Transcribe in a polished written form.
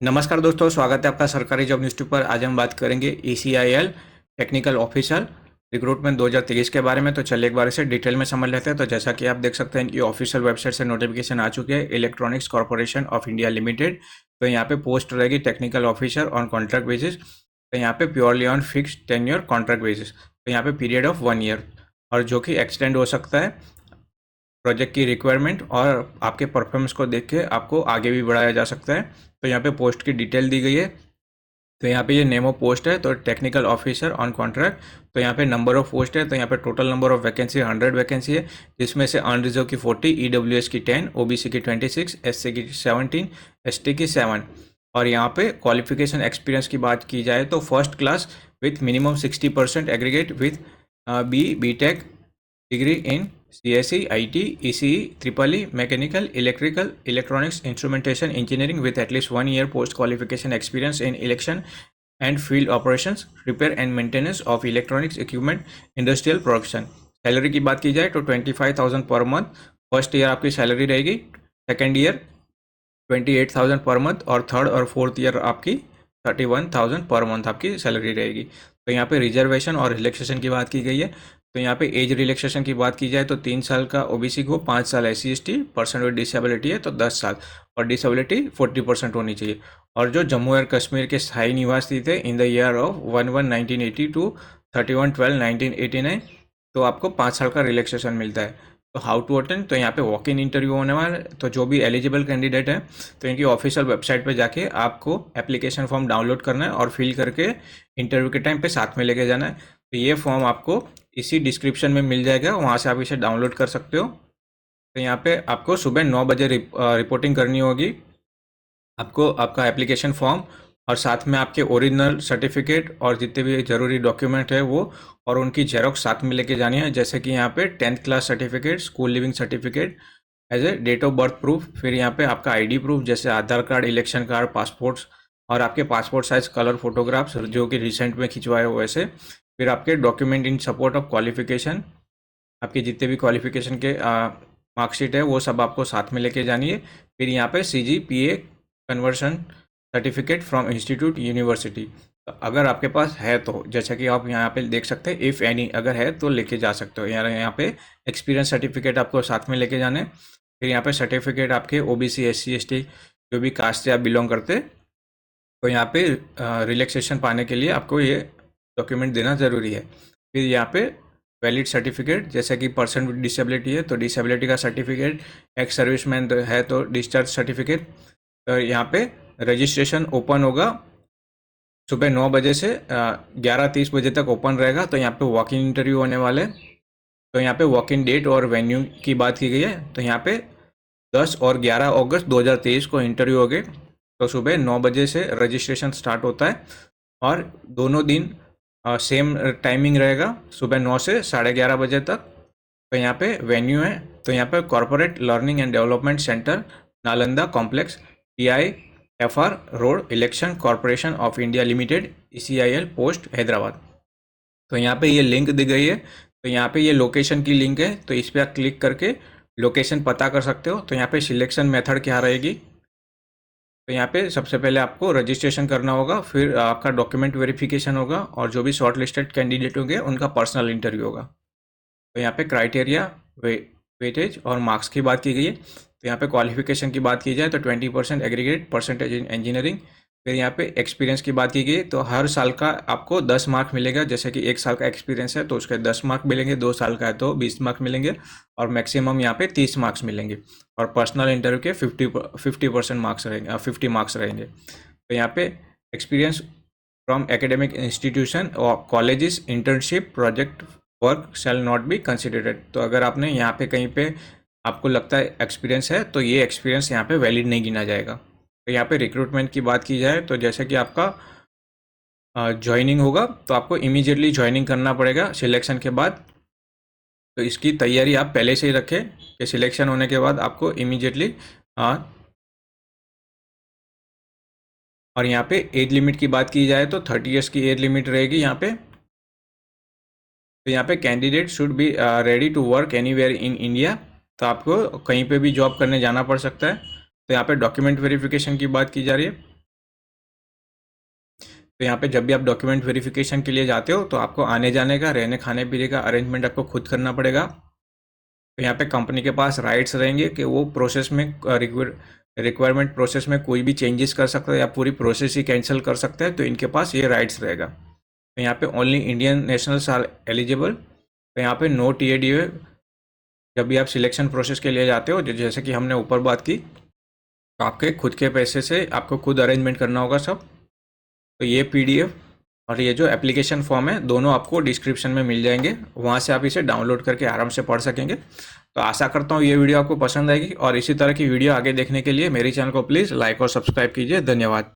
नमस्कार दोस्तों, स्वागत है आपका सरकारी जॉब न्यूज़ पर। आज हम बात करेंगे ECIL टेक्निकल ऑफिसर रिक्रूटमेंट 2023 के बारे में। तो चलिए एक बार इसे डिटेल में समझ लेते हैं। तो जैसा कि आप देख सकते हैं कि ऑफिशियल वेबसाइट से नोटिफिकेशन आ चुके हैं, electronics corporation of India limited. तो यहाँ पे पोस्ट रहेगी technical officer on contract basis. तो यहाँ पे purely on fix tenure contract basis. तो यहाँ पे पीरियड ऑफ 1 ईयर और जो कि एक्सटेंड हो सकता है प्रोजेक्ट की रिक्वायरमेंट और आपके परफॉर्मेंस को देख के आपको आगे भी बढ़ाया जा सकता है। तो यहाँ पे पोस्ट की डिटेल दी गई है। तो यहाँ पे ये नेम ऑफ पोस्ट है, तो टेक्निकल ऑफिसर ऑन कॉन्ट्रैक्ट। तो यहाँ पे नंबर ऑफ पोस्ट है, तो यहाँ पे total number of vacancy 100 vacancy है, जिसमें से अनरिजर्व की 40, EWS की 10, OBC की 26, SC की 17, ST की 7। और यहाँ पे क्वालिफिकेशन एक्सपीरियंस की बात की जाए तो first class with minimum 60% aggregate with BTech degree in CSE, IT, ECE, EEE, mechanical, electrical, electronics, instrumentation engineering with at least 1 year post qualification experience in election and field operations, repair and maintenance of electronics equipment, industrial production. Salary की बात की जाए तो 25,000 per month first year आपकी salary रहेगी, second year 28,000 per month और third और fourth year आपकी 31,000 पर मंथ आपकी सैलरी रहेगी। तो यहाँ पे रिजर्वेशन और रिलैक्सेशन की बात की गई है। तो यहाँ पे एज रिलैक्सेशन की बात की जाए तो 3 साल का OBC को, 5 साल SC/ST, पर्सन विद डिसेबिलिटी है तो 10 साल, और डिसेबिलिटी 40% होनी चाहिए। और जो जम्मू एंड कश्मीर के स्थायी निवासी थे in the year of 11/1980 to 31/12/1989, तो आपको 5 साल का रिलैक्सेशन मिलता है। तो हाउ टू अटेंड, तो यहाँ पे वॉक इन इंटरव्यू होने वाला है। तो जो भी एलिजिबल कैंडिडेट है तो इनकी ऑफिशियल वेबसाइट पे जाके आपको एप्लीकेशन फॉर्म डाउनलोड करना है और फिल करके इंटरव्यू के टाइम पे साथ में लेके जाना है। तो ये फॉर्म आपको इसी डिस्क्रिप्शन में मिल जाएगा, वहाँ से आप इसे डाउनलोड कर सकते हो। तो यहाँ पे आपको सुबह 9 बजे रिपोर्टिंग करनी होगी। आपको आपका एप्लीकेशन फॉर्म और साथ में आपके ओरिजिनल सर्टिफिकेट और जितने भी ज़रूरी डॉक्यूमेंट है वो और उनकी जेरोक्स साथ में लेके जानी है। जैसे कि यहाँ पे 10th class certificate, school leaving certificate as a date of birth proof, फिर यहाँ पे आपका ID प्रूफ जैसे Aadhaar card, election card, passports और आपके पासपोर्ट साइज कलर फोटोग्राफ्स जो कि रिसेंट में खिंचवाए हुए वैसे, फिर आपके document in support of qualification, आपके जितने भी क्वालिफिकेशन के मार्कशीट है वो सब आपको साथ में लेके जानी है। फिर यहाँ पे CGPA conversion certificate from institute university, तो अगर आपके पास है तो जैसा कि आप यहाँ पे देख सकते हैं, इफ़ एनी अगर है तो लेके जा सकते हो। यहाँ पे एक्सपीरियंस सर्टिफिकेट आपको साथ में लेके जाने। फिर यहाँ पे सर्टिफिकेट आपके OBC, SC/ST जो भी कास्ट से आप बिलोंग करते, तो यहाँ पे रिलैक्सेशन पाने के लिए आपको ये डॉक्यूमेंट देना ज़रूरी है। फिर यहाँ पे वैलिड सर्टिफिकेट जैसे कि पर्सन विद डिसेबिलिटी है तो डिसेबिलिटी का सर्टिफिकेट, एक्स सर्विसमैन है तो डिस्चार्ज सर्टिफिकेट। तो यहाँ पे रजिस्ट्रेशन ओपन होगा सुबह 9 बजे से 11:30 बजे तक ओपन रहेगा। तो यहाँ पे वॉक इन इंटरव्यू होने वाले हैं। तो यहाँ पे वॉक इन डेट और वेन्यू की बात की गई है। तो यहाँ पे 10 और 11 अगस्त 2023 को इंटरव्यू हो गए। तो सुबह 9 बजे से रजिस्ट्रेशन स्टार्ट होता है और दोनों दिन सेम टाइमिंग रहेगा, सुबह 9 से 11:30 बजे तक। तो यहाँ पे वेन्यू है, तो यहाँ पे corporate learning and development centre, Nalanda complex, PIFR road, election corporation of India limited, ECIL post, Hyderabad. तो यहाँ पे ये लिंक दी गई है। तो यहाँ पे ये लोकेशन की लिंक है, तो इस पर आप क्लिक करके लोकेशन पता कर सकते हो। तो यहाँ पे सिलेक्शन मेथड क्या रहेगी, तो यहाँ पे सबसे पहले आपको रजिस्ट्रेशन करना होगा, फिर आपका डॉक्यूमेंट वेरिफिकेशन होगा और जो भी शॉर्ट लिस्टेड कैंडिडेट होंगे उनका पर्सनल इंटरव्यू होगा। तो यहाँ पे क्राइटेरिया, वेटेज और मार्क्स की बात की गई है। तो यहाँ पे क्वालिफिकेशन की बात की जाए तो 20% एग्रीगेट परसेंटेज इन इंजीनियरिंग। फिर यहाँ पे एक्सपीरियंस की बात की गई तो हर साल का आपको 10 मार्क मिलेगा। जैसे कि 1 साल का एक्सपीरियंस है तो उसके 10 मार्क मिलेंगे, 2 साल का है तो 20 मार्क मिलेंगे और मैक्सिमम यहाँ पे 30 मार्क्स मिलेंगे। और पर्सनल इंटरव्यू के 50% मार्क्स रहेंगे, 50 मार्क्स रहेंगे। तो यहाँ पे एक्सपीरियंस फ्रॉम एकेडमिक इंस्टीट्यूशन और colleges, internship, project work shall not be considered. तो अगर आपने यहाँ पे कहीं पे आपको लगता है एक्सपीरियंस है तो ये एक्सपीरियंस यहाँ पे वैलिड नहीं गिना जाएगा। तो यहाँ पे रिक्रूटमेंट की बात की जाए तो जैसे कि आपका ज्वाइनिंग होगा तो आपको इमीडिएटली ज्वाइनिंग करना पड़ेगा सिलेक्शन के बाद। तो इसकी तैयारी आप पहले से ही रखें कि सिलेक्शन होने के बाद आपको इमीडिएटली। और यहाँ पे एज लिमिट की बात की जाए तो 30 ईयर्स की एज लिमिट रहेगी यहाँ पे। तो यहाँ पे candidate should be ready to work anywhere in India, तो आपको कहीं पे भी जॉब करने जाना पड़ सकता है। तो यहाँ पे डॉक्यूमेंट वेरिफिकेशन की बात की जा रही है। तो यहाँ पे जब भी आप डॉक्यूमेंट वेरिफिकेशन के लिए जाते हो तो आपको आने जाने का, रहने खाने पीने का अरेंजमेंट आपको खुद करना पड़ेगा। तो यहाँ पे कंपनी के पास राइट्स रहेंगे कि वो प्रोसेस में रिक्वायरमेंट प्रोसेस में कोई भी चेंजेस कर सकता है या पूरी प्रोसेस ही कैंसिल कर सकता है, तो इनके पास ये राइट्स रहेगा। तो यहाँ पे only Indian nationals are eligible. तो यहाँ पे नो TADA जब भी आप सिलेक्शन प्रोसेस के लिए जाते हो, जैसे कि हमने ऊपर बात की, तो आपके खुद के पैसे से आपको खुद अरेंजमेंट करना होगा सब। तो ये PDF और ये जो एप्लीकेशन फॉर्म है दोनों आपको डिस्क्रिप्शन में मिल जाएंगे, वहाँ से आप इसे डाउनलोड करके आराम से पढ़ सकेंगे। तो आशा करता हूँ ये वीडियो आपको पसंद आएगी और इसी तरह की वीडियो आगे देखने के लिए मेरे चैनल को प्लीज़ लाइक और सब्सक्राइब कीजिए। धन्यवाद।